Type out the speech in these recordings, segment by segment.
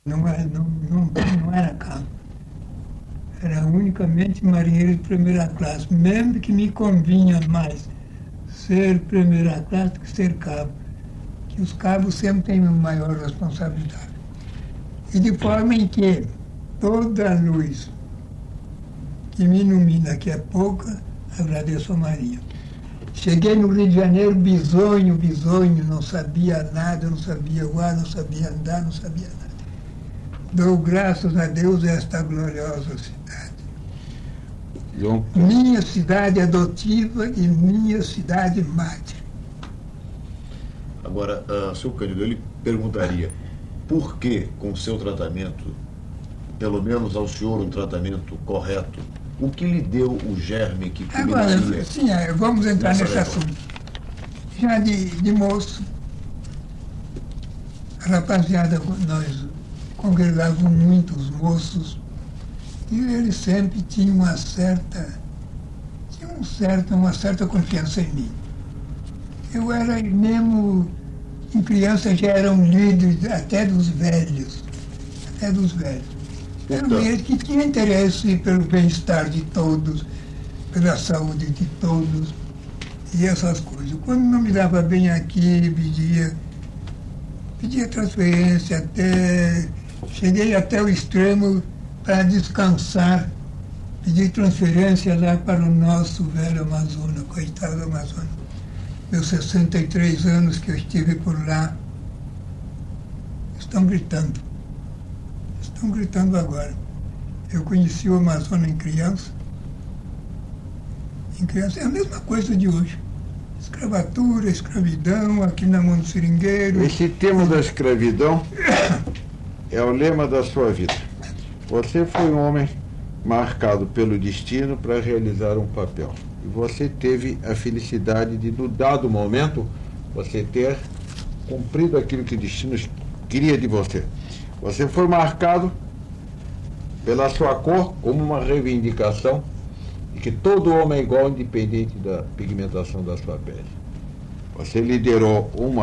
Não era cabo. Era unicamente marinheiro de primeira classe, mesmo que me convinha mais ser primeira classe do que ser cabo, que os cabos sempre têm maior responsabilidade. E de forma em que toda a luz que me ilumina, que é pouca, agradeço a Maria. Cheguei no Rio de Janeiro bisonho, não sabia nada, não sabia voar, não sabia andar, não sabia nada. Dou graças a Deus a esta gloriosa cidade. Minha cidade adotiva e minha cidade mãe. Agora, seu Cândido, ele perguntaria por que, com o seu tratamento, pelo menos ao senhor um tratamento correto, o que lhe deu o germe que Agora, sim, vamos entrar nesse assunto. Já de moço, a rapaziada, nós congregávamos muitos moços, e eles sempre tinham uma certa confiança em mim. Eu era, mesmo em criança, já era um líder até dos velhos. Era um líder que tinha interesse pelo bem-estar de todos, pela saúde de todos, e essas coisas. Quando não me dava bem aqui, pedia transferência, cheguei até o extremo para descansar, pedi transferência lá para o nosso velho Amazonas, coitado do Amazonas. Meus 63 anos que eu estive por lá, estão gritando agora. Eu conheci o Amazonas em criança é a mesma coisa de hoje. Escravatura, escravidão, aqui na mão do seringueiro. Esse tema da escravidão é o lema da sua vida. Você foi um homem marcado pelo destino para realizar um papel. E você teve a felicidade de, no dado momento, você ter cumprido aquilo que o destino queria de você. Você foi marcado pela sua cor como uma reivindicação de que todo homem é igual, independente da pigmentação da sua pele. Você liderou um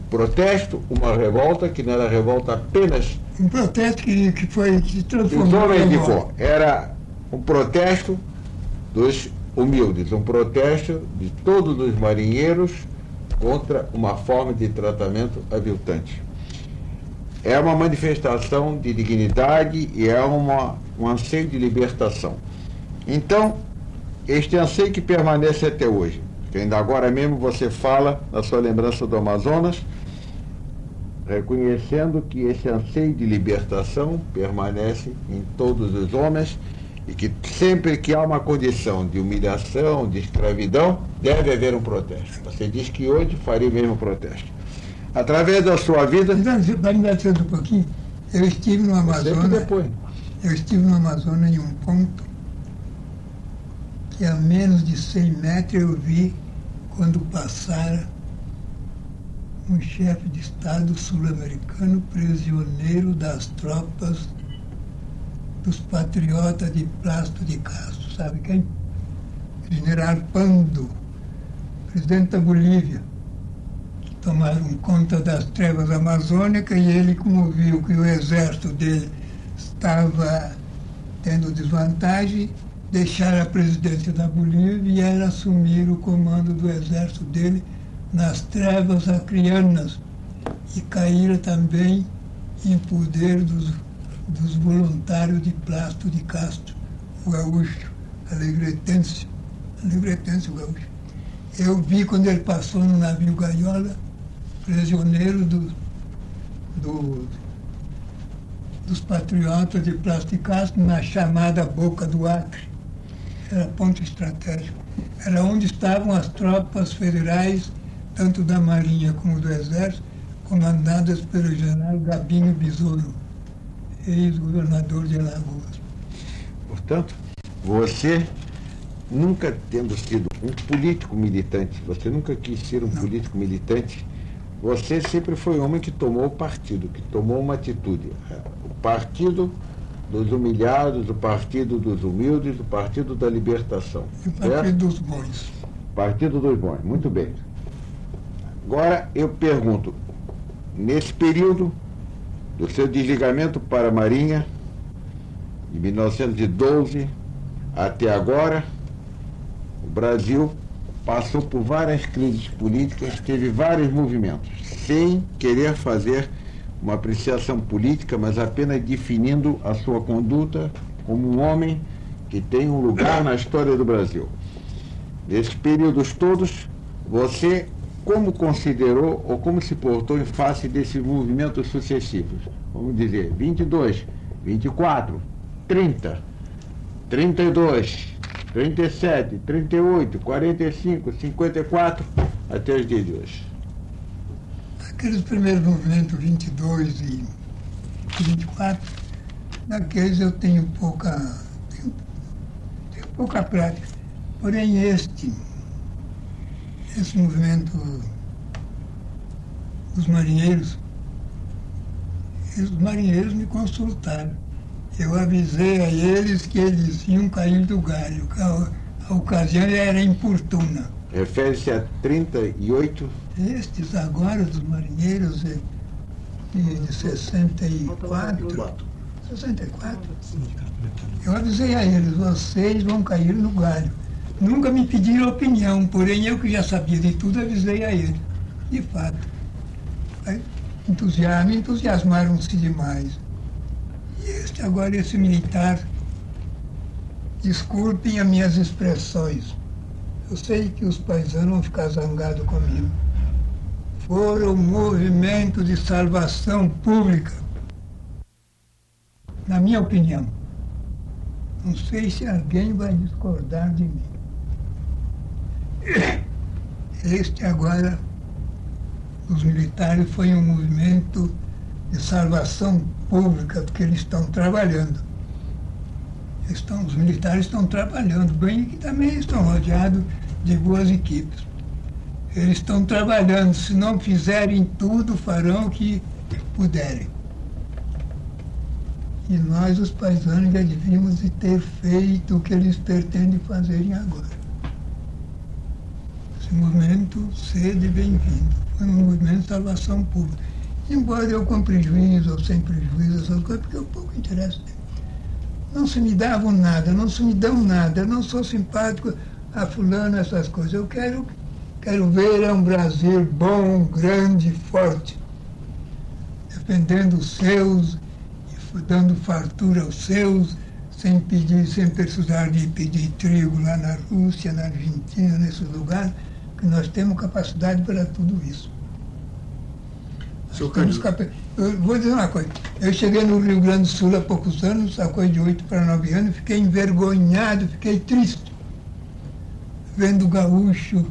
protesto, uma revolta, que não era revolta apenas... Um protesto que se transformou em revolta. Era um protesto dos humildes, um protesto de todos os marinheiros contra uma forma de tratamento aviltante. É uma manifestação de dignidade e é um anseio de libertação. Então, este anseio que permanece até hoje, que ainda agora mesmo você fala na sua lembrança do Amazonas, reconhecendo que esse anseio de libertação permanece em todos os homens e que sempre que há uma condição de humilhação, de escravidão, deve haver um protesto. Você diz que hoje faria o mesmo protesto. Através da sua vida... Vai me dar um pouquinho? Eu estive no Amazonas... Eu estive no Amazonas em um ponto que a menos de 100 metros eu vi quando passara um chefe de Estado sul-americano prisioneiro das tropas dos patriotas de Plástico de Castro. Sabe quem? General Pando, presidente da Bolívia. Tomaram conta das trevas amazônicas e ele, como viu que o exército dele estava tendo desvantagem, deixaram a presidência da Bolívia e ela assumir o comando do exército dele nas trevas acrianas e caíram também em poder dos voluntários de Plástico de Castro, o gaúcho, alegretense o gaúcho. Eu vi quando ele passou no navio Gaiola, prisioneiro dos patriotas de Plástico de Castro, na chamada Boca do Acre. Era ponto estratégico. Era onde estavam as tropas federais, tanto da Marinha como do Exército, comandadas pelo general Gabino Besouro, ex-governador de Alagoas. Portanto, você, nunca tendo sido um político militante, você nunca quis ser um político militante, você sempre foi um homem que tomou partido, que tomou uma atitude. O partido dos humilhados, o partido dos humildes, o partido da libertação. E o partido dos bons. Partido dos bons, muito bem. Agora eu pergunto, nesse período Do seu desligamento para a Marinha, de 1912 até agora, o Brasil passou por várias crises políticas, teve vários movimentos, sem querer fazer uma apreciação política, mas apenas definindo a sua conduta como um homem que tem um lugar na história do Brasil. Nesses períodos todos, você como considerou ou como se portou em face desses movimentos sucessivos? Vamos dizer, 22, 24, 30, 32, 37, 38, 45, 54, até os dias de hoje. Aqueles primeiros movimentos, 22 e 24, naqueles eu tenho pouca prática. Porém, esse movimento dos marinheiros, os marinheiros me consultaram. Eu avisei a eles que eles iam cair do galho, que a ocasião era importuna. Refere-se a 38? Estes agora, dos marinheiros, de 64, eu avisei a eles, vocês vão cair no galho. Nunca me pediram opinião, porém eu que já sabia de tudo, avisei a eles. De fato. Entusiasmaram-se demais. E agora esse militar, desculpem as minhas expressões. Eu sei que os paisanos vão ficar zangados comigo. Foram um movimento de salvação pública. Na minha opinião. Não sei se alguém vai discordar de mim. Este agora, os militares, foi um movimento de salvação pública, porque eles estão trabalhando. Os militares estão trabalhando bem e também estão rodeados de boas equipes. Eles estão trabalhando, se não fizerem tudo, farão o que puderem. E nós, os paisanos, já devíamos ter feito o que eles pretendem fazerem agora. Esse movimento cedo e bem-vindo. Foi um movimento de salvação pública. Embora eu com prejuízo ou sem prejuízo, essas coisas, porque eu pouco interesso. Não se me davam nada, não se me dão nada. Eu não sou simpático a fulano, essas coisas. Eu quero ver um Brasil bom, grande, forte, defendendo os seus, dando fartura aos seus, sem precisar de pedir trigo lá na Rússia, na Argentina, nesses lugares, que nós temos capacidade para tudo isso. Eu vou dizer uma coisa, eu cheguei no Rio Grande do Sul há poucos anos, há coisa de 8 para 9 anos, fiquei envergonhado, fiquei triste, vendo gaúcho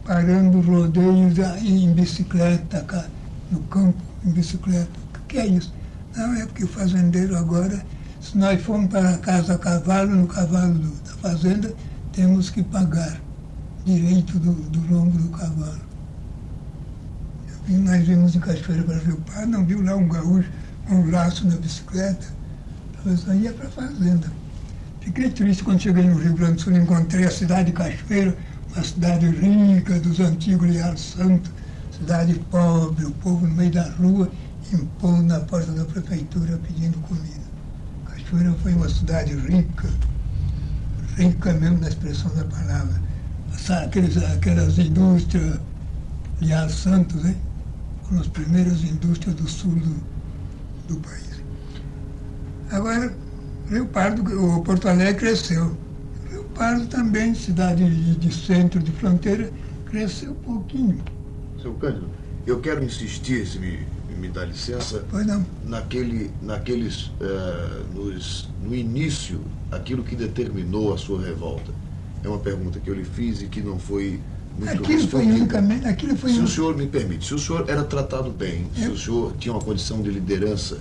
parando rodeios em bicicleta, no campo, em bicicleta. O que é isso? Não, é porque o fazendeiro agora, se nós formos para casa a cavalo, no cavalo da fazenda, temos que pagar direito do lombo do cavalo. Nós vimos em Cachoeira para Rio Pardo, não viu lá um gaúcho com um laço na bicicleta, eu só ia para a fazenda. Fiquei triste quando cheguei no Rio Grande do Sul, encontrei a cidade de Cachoeira, uma cidade rica dos antigos Leal Santo, cidade pobre, o povo no meio da rua, impondo na porta da prefeitura pedindo comida. Cachoeira foi uma cidade rica, rica mesmo na expressão da palavra. Aquelas indústrias Leal Santos, hein? Foram as primeiras indústrias do sul do país. Agora, Rio Pardo, o Porto Alegre cresceu. Rio Pardo também, cidade de centro, de fronteira, cresceu um pouquinho. Seu Cândido, eu quero insistir, se me dá licença, pois não. No início, aquilo que determinou a sua revolta. É uma pergunta que eu lhe fiz e que não foi muito respondida. Se o senhor me permite, se o senhor era tratado bem, se o senhor tinha uma condição de liderança,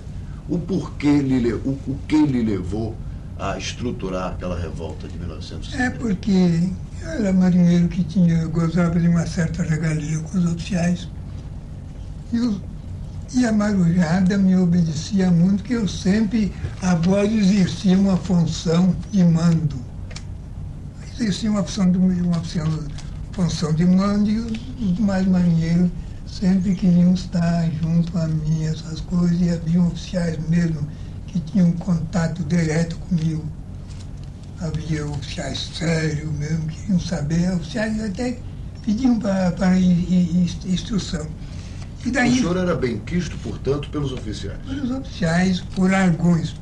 o que lhe levou a estruturar aquela revolta de 1950? É porque eu era marinheiro que gozava de uma certa regalia com os oficiais. E a marujada me obedecia muito, que eu sempre, a voz exercia uma função de mando. Existia uma função de mando e os demais marinheiros sempre queriam estar junto a mim, essas coisas, e havia oficiais mesmo que tinham contato direto comigo. Havia oficiais sérios mesmo, que queriam saber, oficiais até pediam para instrução. E daí, o senhor era bem quisto, portanto, pelos oficiais? Pelos oficiais, por alguns.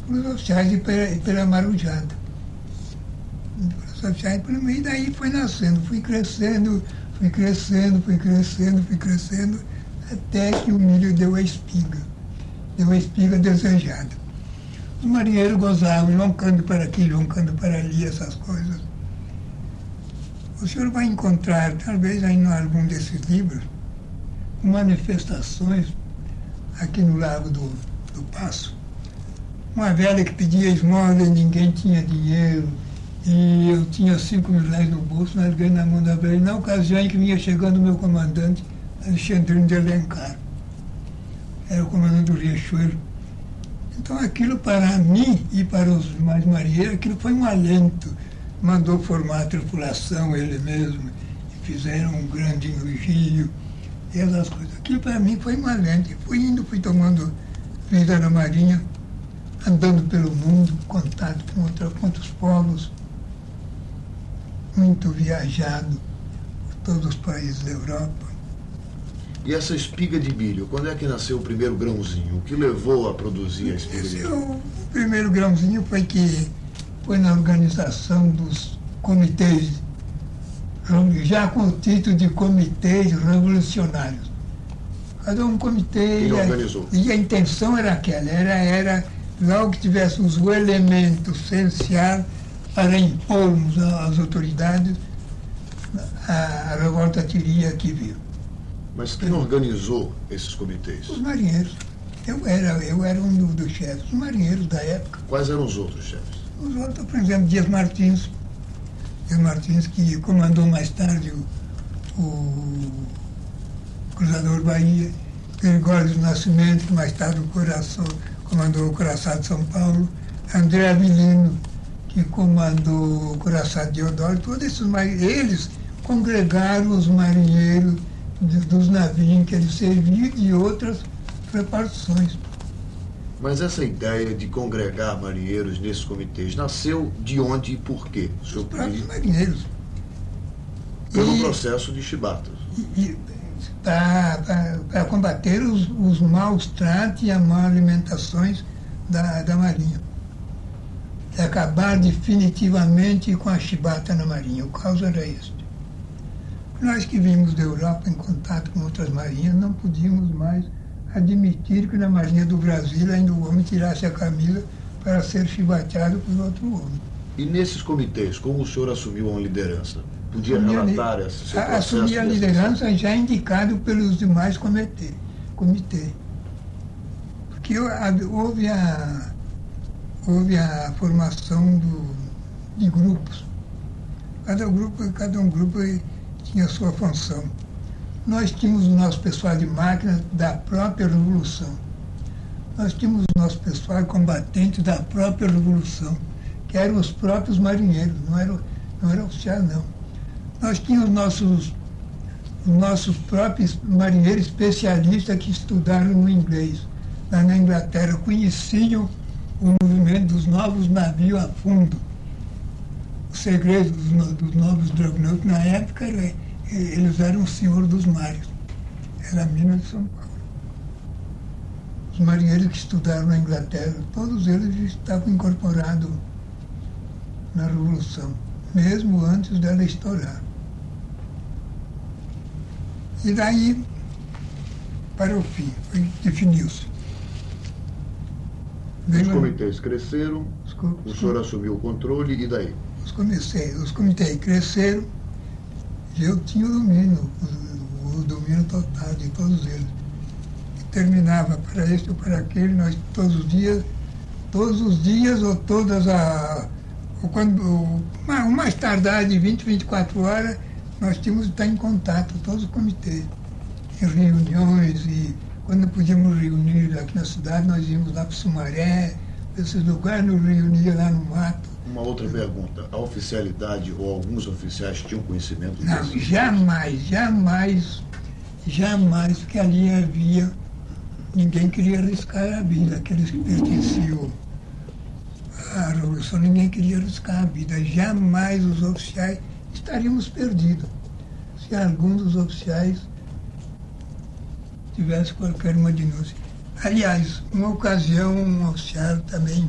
Pelos oficiais e pela marujada. Pelos oficiais, e daí foi nascendo, fui crescendo, até que o milho deu a espiga desejada. Os marinheiros gozavam, joncando para aqui, joncando para ali, essas coisas. O senhor vai encontrar, talvez aí em algum desses livros, manifestações aqui no Lago do Passo. Uma velha que pedia esmola e ninguém tinha dinheiro, e eu tinha 5.000 reais no bolso, nós ganhamos na mão da velha, na ocasião em que vinha chegando o meu comandante, Alexandrino de Alencar. Era o comandante do Riachuelo. Então aquilo para mim e para os demais marinheiros, aquilo foi um alento. Mandou formar a tripulação ele mesmo, e fizeram um grande elogio, e essas coisas. Aquilo para mim foi um alento. Fui tomando vida na Marinha, andando pelo mundo, contato com outros povos, muito viajado por todos os países da Europa. E essa espiga de milho, quando é que nasceu o primeiro grãozinho? O que levou a produzir a espiga de milho? O primeiro grãozinho foi na organização dos comitês, já com o título de comitês revolucionários. Cada um comitê, e a intenção era aquela, era logo que tivéssemos o elemento essencial para impormos às autoridades, a revolta teria que vir. Mas quem organizou esses comitês? Os marinheiros. Eu era um dos chefes, os marinheiros da época. Quais eram os outros chefes? Os outros, por exemplo, Dias Martins, que comandou mais tarde o Cruzador Bahia, Gregório do Nascimento, que mais tarde comandou o Coraçado de São Paulo, André Avelino, que comandou o Coraçado de Deodoro, todos esses marinheiros, eles congregaram os marinheiros dos navios em que eles serviam e de outras repartições. Mas essa ideia de congregar marinheiros nesses comitês nasceu de onde e por quê? Os próprios marinheiros. Pelo processo de Chibata. Para combater os maus tratos e as má alimentações da Marinha. E acabar definitivamente com a chibata na Marinha. O caso era este. Nós que vimos da Europa em contato com outras marinhas, não podíamos mais admitir que na Marinha do Brasil ainda o homem tirasse a camisa para ser chibateado por outro homem. E nesses comitês, como o senhor assumiu a liderança? Podia relatar esse seu processo? Assumi a liderança já indicado pelos demais comitê. Porque houve a formação de grupos. Cada um grupo tinha a sua função. Nós tínhamos o nosso pessoal de máquina da própria Revolução. Nós tínhamos o nosso pessoal combatente da própria Revolução, que eram os próprios marinheiros, não era oficial, não. Nós tínhamos os nossos próprios marinheiros especialistas que estudaram no inglês. Lá na Inglaterra, conheciam o movimento dos novos navios a fundo. O segredo dos novos dreadnoughts, na época, eles eram o senhor dos mares. Era a mina de São Paulo. Os marinheiros que estudaram na Inglaterra, todos eles estavam incorporados na Revolução, mesmo antes dela estourar. E daí, para o fim, definiu-se. Os comitês cresceram, o senhor assumiu o controle, e daí? Os comitês cresceram, e eu tinha o domínio total de todos eles. E terminava para este ou para aquele, nós todos os dias, ou o mais tardar de 20, 24 horas, nós tínhamos que estar em contato, todos os comitês, em reuniões, e quando podíamos reunir aqui na cidade, nós íamos lá para o Sumaré, esses lugares, nos reuníamos lá no mato. Uma outra pergunta, a oficialidade ou alguns oficiais tinham conhecimento disso? Não, jamais Jamais, porque ali havia... Ninguém queria arriscar a vida, aqueles que pertenciam à Revolução, ninguém queria arriscar a vida. Jamais os oficiais estaríamos perdidos se algum dos oficiais tivesse qualquer uma denúncia. Aliás, uma ocasião, um oficial também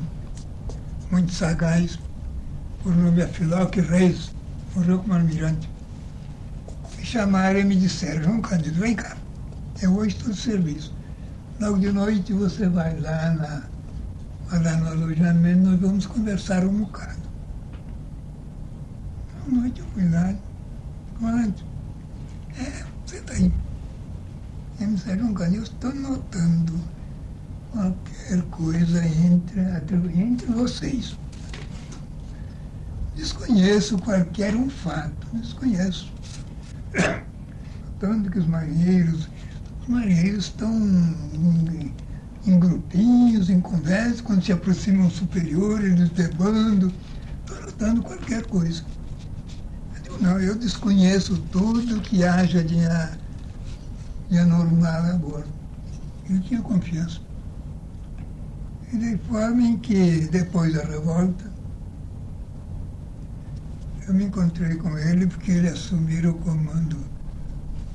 muito sagaz, por nome Afiloque Reis, morreu como almirante. Me chamaram e me disseram: João Cândido, vem cá, eu hoje estou de serviço. Logo de noite você vai lá no alojamento, nós vamos conversar um bocado. À noite eu fui lá, comandante, você está aí. Ele me disse: João Cândido, eu estou notando qualquer coisa entre vocês. Desconheço qualquer um fato, desconheço. Tanto que os marinheiros estão em grupinhos, em conversa, quando se aproximam superiores, eles debandam, estou notando qualquer coisa. Eu digo: não, eu desconheço tudo que haja de anormal a bordo. Ele tinha confiança. E de forma em que, depois da revolta, eu me encontrei com ele porque ele assumiu o comando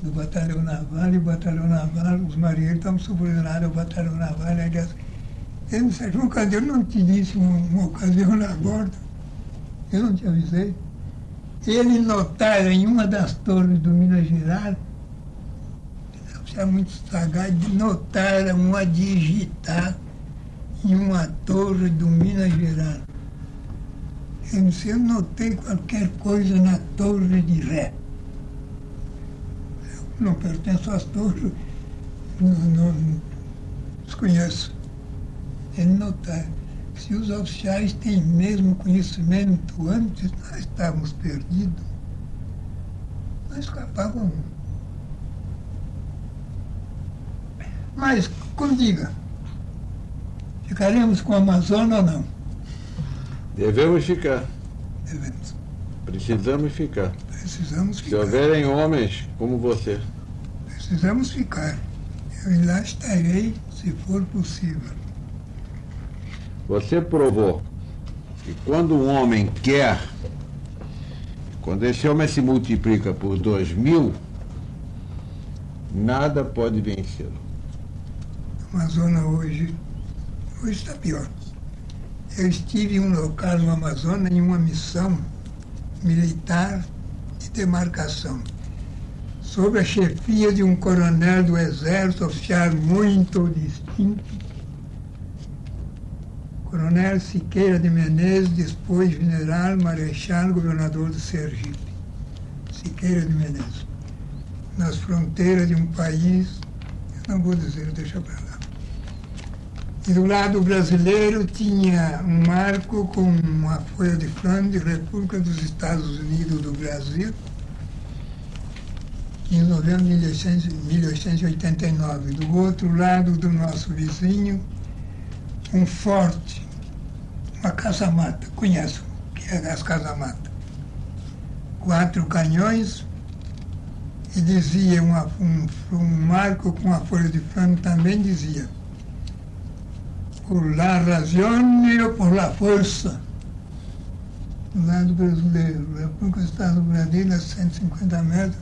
do batalhão naval, e o batalhão naval, os marinheiros estavam subordinados ao batalhão naval. Aliás, ele me disse: João Cândido, eu não te disse uma ocasião na bordo, eu não te avisei. Ele notara em uma das torres do Minas Gerais, é muito sagaz, notara uma digitar em uma torre do Minas Gerais. Ele disse: eu notei qualquer coisa na torre de Ré. Eu não pertenço às torres, não desconheço. Ele notara. Se os oficiais têm mesmo conhecimento antes, nós estávamos perdidos. Nós escapávamos. Mas, como diga, ficaremos com a Amazônia ou não? Devemos ficar. Devemos. Precisamos ficar. Precisamos ficar. Se houverem homens como você. Precisamos ficar. Eu lá estarei, se for possível. Você provou que quando um homem quer, quando esse homem se multiplica por 2.000, nada pode vencê-lo. A Amazônia hoje está pior. Eu estive em um local no Amazonas em uma missão militar de demarcação, sob a chefia de um coronel do Exército, oficial muito distinto, Coronel Siqueira de Menezes, depois general, marechal, governador de Sergipe. Siqueira de Menezes. Nas fronteiras de um país, eu não vou dizer, deixa para lá. E do lado brasileiro tinha um marco com uma folha de Flandres, República dos Estados Unidos do Brasil, em novembro de 1889. Do outro lado do nosso vizinho, um forte, uma caça-mata, conheço o que é as caça-mata. 4 canhões, e dizia um marco com a folha de Flandres também dizia: por la razione ou por la força. Do lado brasileiro, República dos Estados do Brasil, a 150 metros,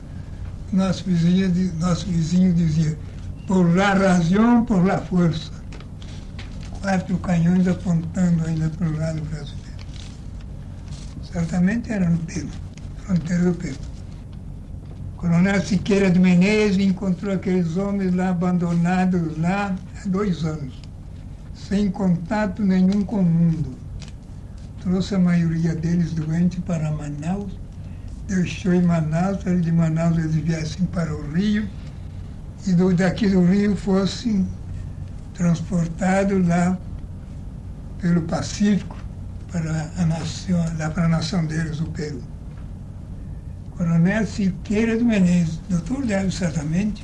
nosso vizinho dizia: por la razão, por la força. 4 canhões apontando ainda para o lado brasileiro. Certamente era no Peru, fronteira do Peru. O Coronel Siqueira de Menezes encontrou aqueles homens lá abandonados lá há 2 anos, sem contato nenhum com o mundo. Trouxe a maioria deles doentes para Manaus, deixou em Manaus, para de Manaus eles viessem para o Rio, e daqui do Rio fossem transportados lá pelo Pacífico para a nação deles, o Peru. Coronel Siqueira de Menezes, doutor deve certamente,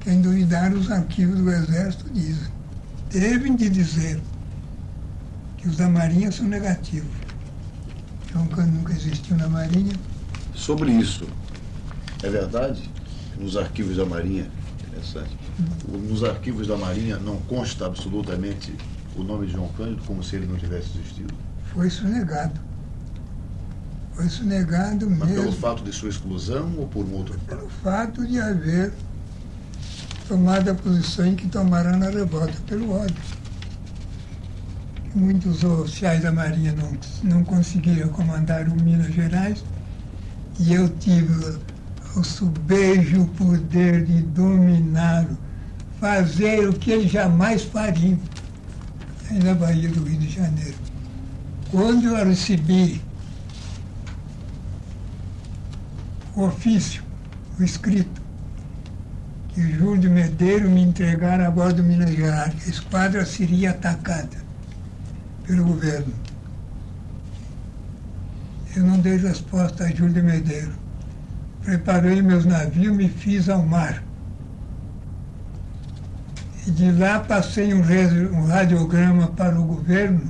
quem duvidar os arquivos do Exército dizem, devem de dizer que os da Marinha são negativos. João Cândido nunca existiu na Marinha. Sobre isso, é verdade? nos arquivos da Marinha, interessante, nos arquivos da Marinha não consta absolutamente o nome de João Cândido, como se ele não tivesse existido? Foi sonegado. Foi sonegado mesmo. Mas pelo fato de sua exclusão ou por um outro fato? Pelo fato de haver tomado a posição em que tomaram na revolta, pelo ódio. Muitos oficiais da Marinha não conseguiram comandar o Minas Gerais e eu tive o sobejo poder de dominá-lo, fazer o que eles jamais fariam aí na Bahia do Rio de Janeiro. Quando eu recebi o ofício, o escrito, que Júlio de Medeiros me entregaram a bordo do Minas Gerais, que a esquadra seria atacada pelo governo. Eu não dei resposta a Júlio de Medeiros. Preparei meus navios, me fiz ao mar. E de lá passei um radiograma para o governo,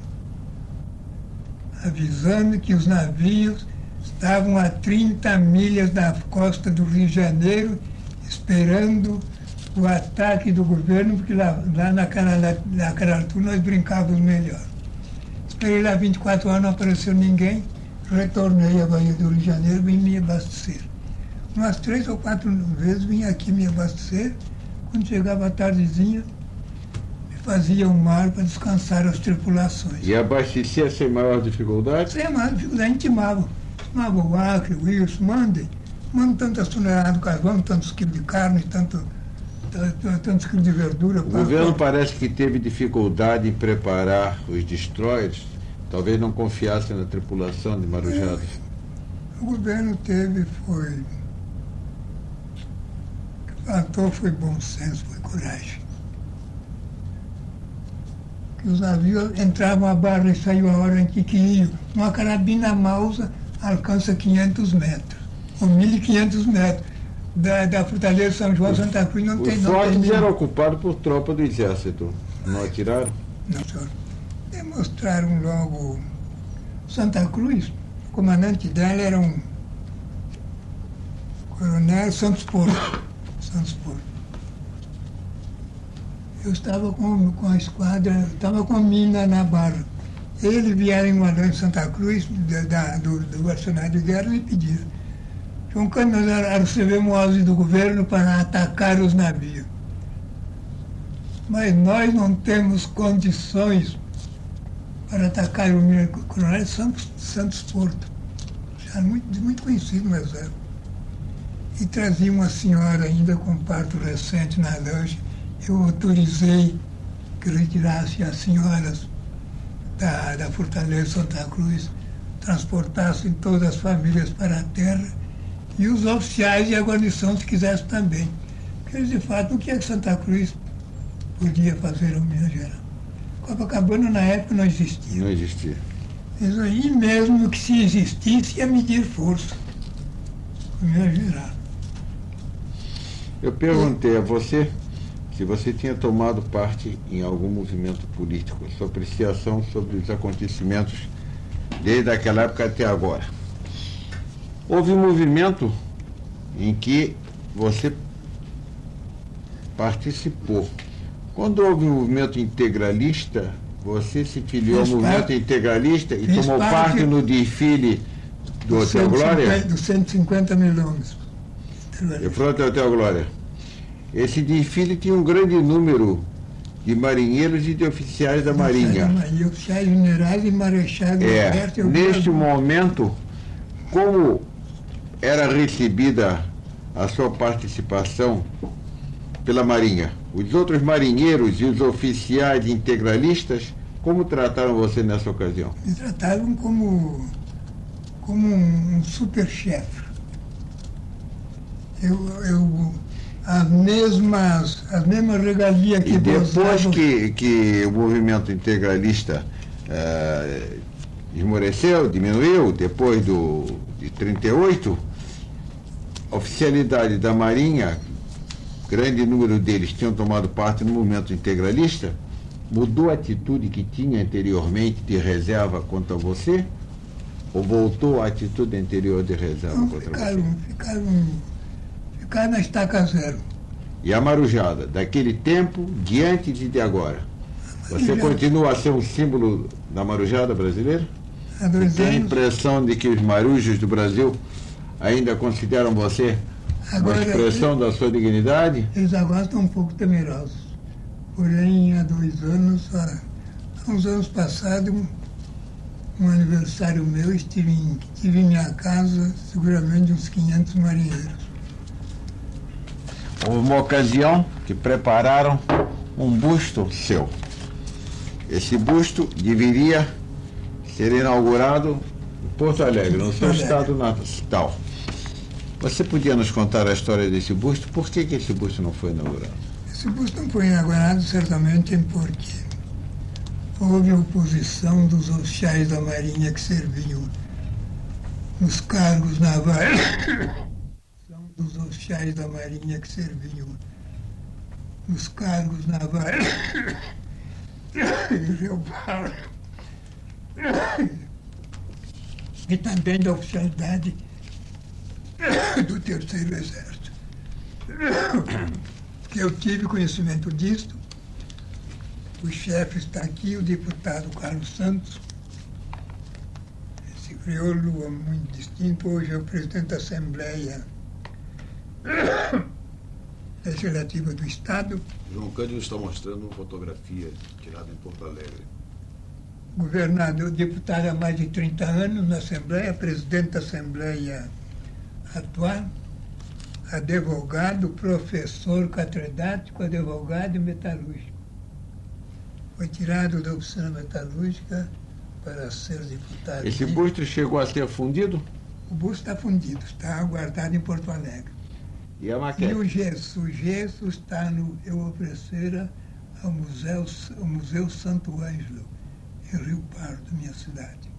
avisando que os navios estavam a 30 milhas da costa do Rio de Janeiro, esperando o ataque do governo, porque lá naquela altura nós brincávamos melhor. Esperei lá 24 horas, não apareceu ninguém, retornei à Bahia do Rio de Janeiro e vim me abastecer. Umas 3 ou 4 vezes vim aqui me abastecer, quando chegava a tardezinha, me fazia o mar para descansar as tripulações. E abastecia sem maior dificuldade? Sem maior dificuldade, a gente timava o Acre, o Wilson, mandem tantas toneladas de carvão, tantos quilos de carne, tantos quilos de verdura. O governo parece que teve dificuldade em preparar os destroyers, talvez não confiasse na tripulação de Marujá. O governo teve, o que faltou foi bom senso, foi coragem. Que os navios entravam a barra e saíam a hora em que iam. Uma carabina Mausa alcança 500 metros, ou 1.500 metros. Da Fortaleza São João, Santa Cruz, não tem nada. Os fortes eram ocupados por tropa do exército, não atiraram? Não, senhor. Demonstraram logo. Santa Cruz, o comandante dela era um coronel Santos Porto. Eu estava com a esquadra, estava com a mina na barra. Eles vieram em uma noite em Santa Cruz, do arsenal de guerra, e me pediram: João Cândido, nós recebemos ordem do governo para atacar os navios. Mas nós não temos condições para atacar o coronel Santos Porto, já muito conhecido no exército. E trazia uma senhora ainda com parto recente na lancha. Eu autorizei que retirasse as senhoras da Fortaleza Santa Cruz, transportassem todas as famílias para a terra, e os oficiais e a guarnição, se quisessem também. Porque eles, de fato, o que é que Santa Cruz podia fazer ao Minas Gerais? Copacabana, na época, não existia. Não existia. E mesmo que se existisse, ia medir força ao Minas Gerais. Eu perguntei a você se você tinha tomado parte em algum movimento político, sua apreciação sobre os acontecimentos desde aquela época até agora. Houve um movimento em que você participou. Quando houve um movimento integralista, você se filiou ao movimento integralista e tomou parte no desfile do Hotel Glória? Dos 150 milhões. E pronto, Hotel Glória. Esse desfile tinha um grande número de marinheiros e de oficiais da Marinha. E oficiais generais e marechais. Neste momento, como era recebida a sua participação pela Marinha? Os outros marinheiros e os oficiais integralistas, como trataram você nessa ocasião? Me tratavam como um super-chefe. As mesmas regalias que depois que o movimento integralista esmoreceu, diminuiu, depois de 38, a oficialidade da Marinha, grande número deles tinham tomado parte no movimento integralista, mudou a atitude que tinha anteriormente de reserva contra você? Ou voltou à atitude anterior de reserva contra você? ficar na estaca zero. E a Marujada, daquele tempo diante de agora? Você continua a ser um símbolo da Marujada brasileira? Há 2 anos. Tem a impressão de que os marujos do Brasil ainda consideram você uma expressão da sua dignidade? Eles agora estão um pouco temerosos. Porém, há 2 anos, há uns anos passados, um aniversário meu, tive em minha casa, seguramente uns 500 marinheiros. Houve uma ocasião que prepararam um busto seu. Esse busto deveria ser inaugurado em Porto Alegre, no seu estado natal. Você podia nos contar a história desse busto? Por que esse busto não foi inaugurado? Esse busto não foi inaugurado certamente porque houve oposição dos oficiais da Marinha que serviam nos cargos navais. Dos oficiais da Marinha que serviam nos cargos navais em Rio Pardo e também da oficialidade do Terceiro Exército. Que eu tive conhecimento disto. O chefe está aqui, o deputado Carlos Santos, esse crioulo muito distinto, hoje é o presidente da Assembleia Legislativa do Estado. João Cândido está mostrando uma fotografia tirada em Porto Alegre. Governador, deputado há mais de 30 anos na Assembleia, presidente da Assembleia atual, advogado, professor catedrático, advogado e metalúrgico. Foi tirado da oficina metalúrgica para ser deputado. Esse busto chegou a ser fundido? O busto está fundido, está guardado em Porto Alegre. E a maquete? E o gesso está no... Eu oferecera ao Museu Santo Ângelo, em Rio Pardo, minha cidade.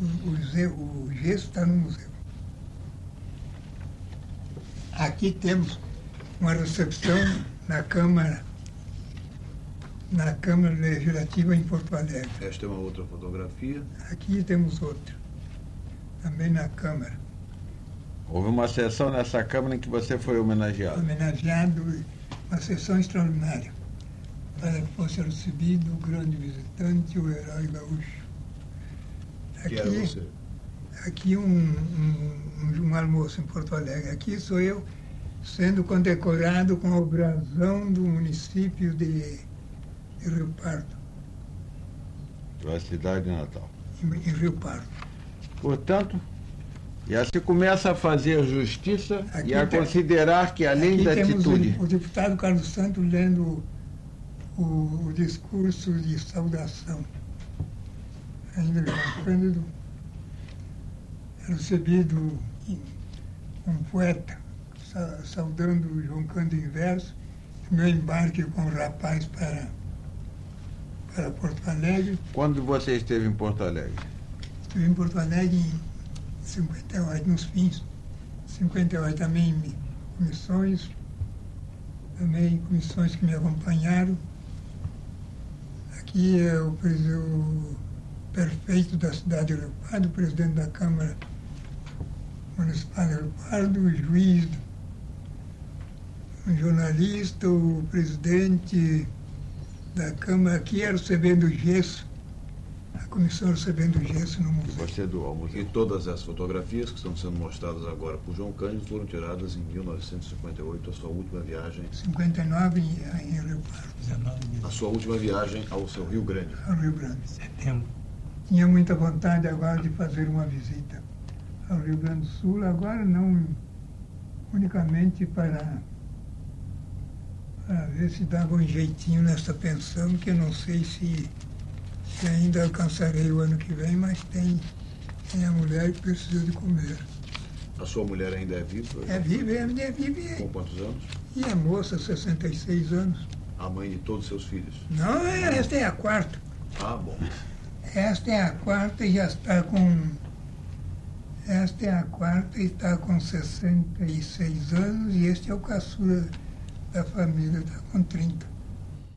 O gesso está no museu. Aqui temos uma recepção na Câmara Legislativa em Porto Alegre. Esta é uma outra fotografia. Aqui temos outra, também na Câmara. Houve uma sessão nessa Câmara em que você foi homenageado. Homenageado, uma sessão extraordinária, para que fosse recebido o grande visitante, o herói gaúcho. Que era você? Aqui um almoço em Porto Alegre. Aqui sou eu sendo condecorado com o brasão do município de Rio Pardo. Sua cidade natal. Em Rio Pardo. Portanto, já se começa a fazer justiça e a considerar que, além da atitude... O deputado Carlos Santos lendo o discurso de saudação. Ainda quando recebido um poeta saudando o João Cândido em verso, meu embarque com o rapaz para Porto Alegre. Quando você esteve em Porto Alegre? Estive em Porto Alegre em 58, nos fins. 58 também em comissões que me acompanharam. Aqui é o prefeito da cidade de Rio Pardo, o presidente da Câmara Municipal de Rio Pardo, o juiz, o jornalista, o presidente da Câmara, aqui recebendo gesso, a comissão recebendo gesso no museu. Você doou ao museu. E todas as fotografias que estão sendo mostradas agora por João Cândido foram tiradas em 1958, a sua última viagem. 59 em Rio Pardo. 19 A sua última viagem ao seu Rio Grande. Ao Rio Grande. setembro. Tinha muita vontade agora de fazer uma visita ao Rio Grande do Sul, agora não unicamente para ver se dava um jeitinho nessa pensão, que eu não sei se ainda alcançarei o ano que vem, mas tem a mulher que precisa de comer. A sua mulher ainda é viva? É viva, é viva. Com quantos anos? E a moça, 66 anos. A mãe de todos os seus filhos? Não, esta é a quarta. Ah, bom. Esta é a quarta e já está com... Esta é a quarta e está com 66 anos e este é o caçula da família, está com 30.